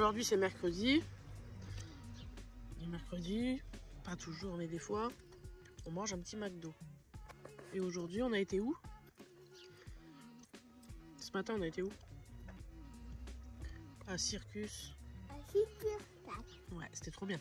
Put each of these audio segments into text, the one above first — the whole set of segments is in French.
aujourd'hui c'est mercredi. Et mercredi, pas toujours mais des fois, on mange un petit McDo. Et aujourd'hui on a été où? Ce matin on a été où? À Circus. Ouais, c'était trop bien.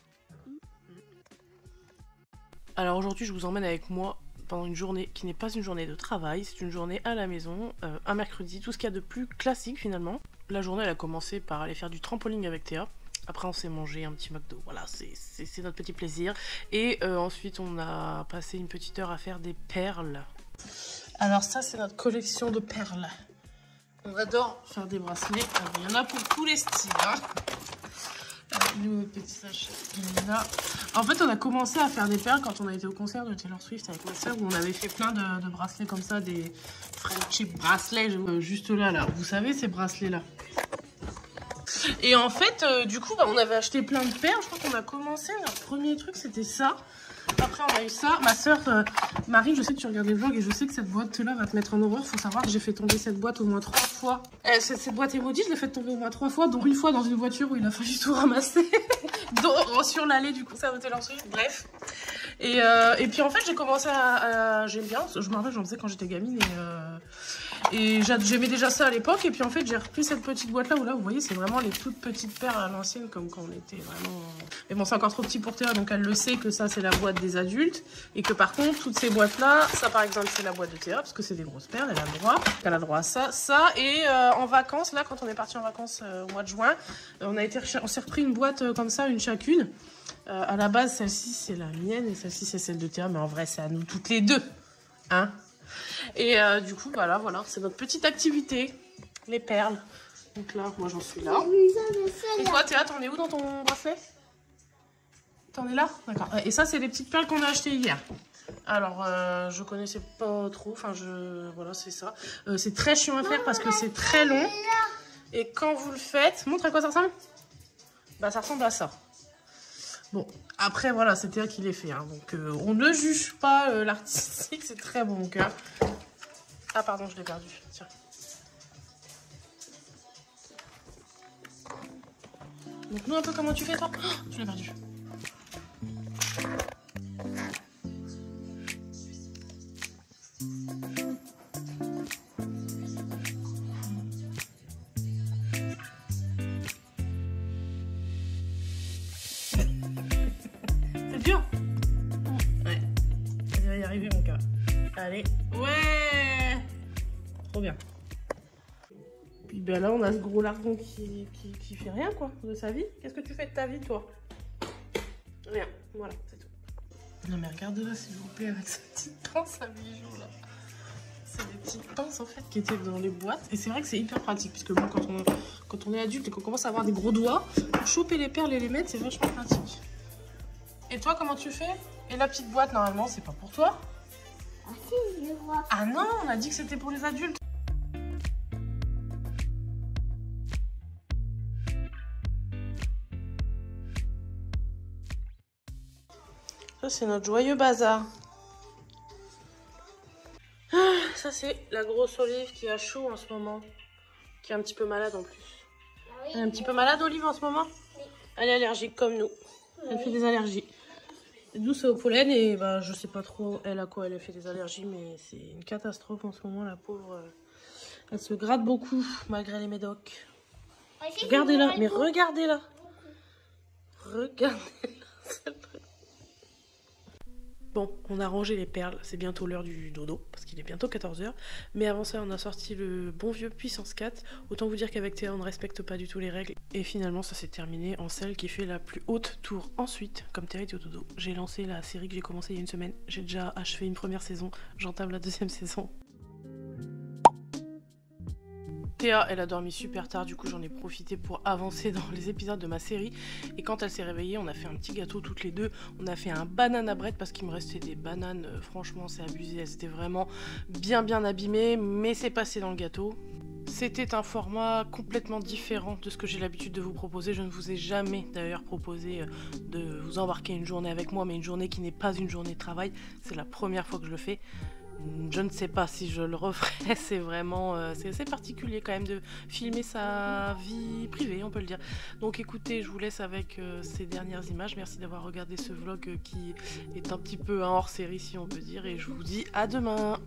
Alors aujourd'hui je vous emmène avec moi pendant une journée qui n'est pas une journée de travail, c'est une journée à la maison, un mercredi, tout ce qu'il y a de plus classique finalement. La journée elle a commencé par aller faire du trampoline avec Théa. Après on s'est mangé un petit McDo, voilà, c'est notre petit plaisir. Et ensuite on a passé une petite heure à faire des perles. Alors ça c'est notre collection de perles. On adore faire des bracelets, il y en a pour tous les styles. Hein. Le petit sachet, là. En fait on a commencé à faire des perles quand on a été au concert de Taylor Swift avec ma soeur, où on avait fait plein de bracelets comme ça, des friendship bracelets, juste là, vous savez ces bracelets là. Et en fait du coup on avait acheté plein de perles, je crois qu'on a commencé, notre premier truc c'était ça. Après on a eu ça, ma soeur Marie, je sais que tu regardes les vlogs et je sais que cette boîte là va te mettre en horreur. Faut savoir que j'ai fait tomber cette boîte au moins 3 fois. Cette boîte est maudite, je l'ai fait tomber au moins 3 fois, dont une fois dans une voiture où il a fallu tout ramasser sur l'allée du concert de Taylor Swift, bref. Et puis en fait j'ai commencé j'aime bien, je me rappelle j'en faisais quand j'étais gamine et j'aimais déjà ça à l'époque. Et puis en fait j'ai repris cette petite boîte là où vous voyez c'est vraiment les toutes petites perles à l'ancienne comme quand on était vraiment... Mais bon c'est encore trop petit pour Théa, donc elle le sait que ça c'est la boîte des adultes. Et que par contre toutes ces boîtes là, ça par exemple c'est la boîte de Théa parce que c'est des grosses perles, elle a droit à ça. Et en vacances là, quand on est parti en vacances au mois de juin, on s'est repris une boîte comme ça, une chacune. À la base celle-ci c'est la mienne et celle-ci c'est celle de Théa, mais en vrai c'est à nous toutes les deux, hein. Et du coup voilà, c'est notre petite activité, les perles. Donc là moi j'en suis là. Et toi Théa, t'en es où dans ton bracelet? T'en es là? D'accord. Et ça c'est les petites perles qu'on a achetées hier. Alors je connaissais pas trop, enfin voilà c'est ça. C'est très chiant à faire parce que c'est très long. Et quand vous le faites, montre à quoi ça ressemble. Bah ça ressemble à ça. Bon, après voilà, c'est Théa qui les fait, hein, donc on ne juge pas l'artistique, c'est très bon donc. Hein. Ah pardon, je l'ai perdu, tiens. Donc nous un peu comment tu fais toi? Oh, je l'ai perdu. C'est dur? Ouais. Tu vas y arriver mon cœur. Allez. Ouais. Trop bien. Puis ben là on a ce gros largon qui fait rien quoi de sa vie. Qu'est-ce que tu fais de ta vie toi? Rien. Voilà, c'est tout. Non mais regarde là s'il vous plaît avec sa petite pince à bijoux là. C'est des petites pinces en fait qui étaient dans les boîtes. Et c'est vrai que c'est hyper pratique puisque bon, quand on est adulte et qu'on commence à avoir des gros doigts, pour choper les perles et les mettre c'est vachement pratique. Et toi comment tu fais? Et la petite boîte normalement c'est pas pour toi? Ah si, je vois. Ah non, on a dit que c'était pour les adultes. Ça c'est notre joyeux bazar. Ah, ça c'est la grosse Olive qui a chaud en ce moment. Qui est un petit peu malade en plus. Ah oui, Elle est un petit peu malade Olive en ce moment? Oui. Elle est allergique comme nous. Elle fait des allergies. Nous c'est au pollen et bah, je sais pas trop elle à quoi elle a fait des allergies, mais c'est une catastrophe en ce moment la pauvre. Elle se gratte beaucoup malgré les médocs. Regardez-la, mais regardez-la. Regardez-la. Bon, on a rangé les perles, c'est bientôt l'heure du dodo, parce qu'il est bientôt 14 h. Mais avant ça, on a sorti le bon vieux puissance 4. Autant vous dire qu'avec Théa, on ne respecte pas du tout les règles. Et finalement, ça s'est terminé en celle qui fait la plus haute tour. Ensuite, comme Théa était au dodo, j'ai lancé la série que j'ai commencé il y a une semaine. J'ai déjà achevé une première saison, j'entame la deuxième saison. Théa, elle a dormi super tard, du coup j'en ai profité pour avancer dans les épisodes de ma série. Et quand elle s'est réveillée, on a fait un petit gâteau toutes les deux. On a fait un banana bread parce qu'il me restait des bananes. Franchement, c'est abusé. Elles étaient vraiment bien abîmées, mais c'est passé dans le gâteau. C'était un format complètement différent de ce que j'ai l'habitude de vous proposer. Je ne vous ai jamais d'ailleurs proposé de vous embarquer une journée avec moi, mais une journée qui n'est pas une journée de travail. C'est la première fois que je le fais. Je ne sais pas si je le referai, c'est vraiment c'est assez particulier quand même de filmer sa vie privée, on peut le dire. Donc écoutez, je vous laisse avec ces dernières images. Merci d'avoir regardé ce vlog qui est un petit peu un hors-série si on peut dire, et je vous dis à demain.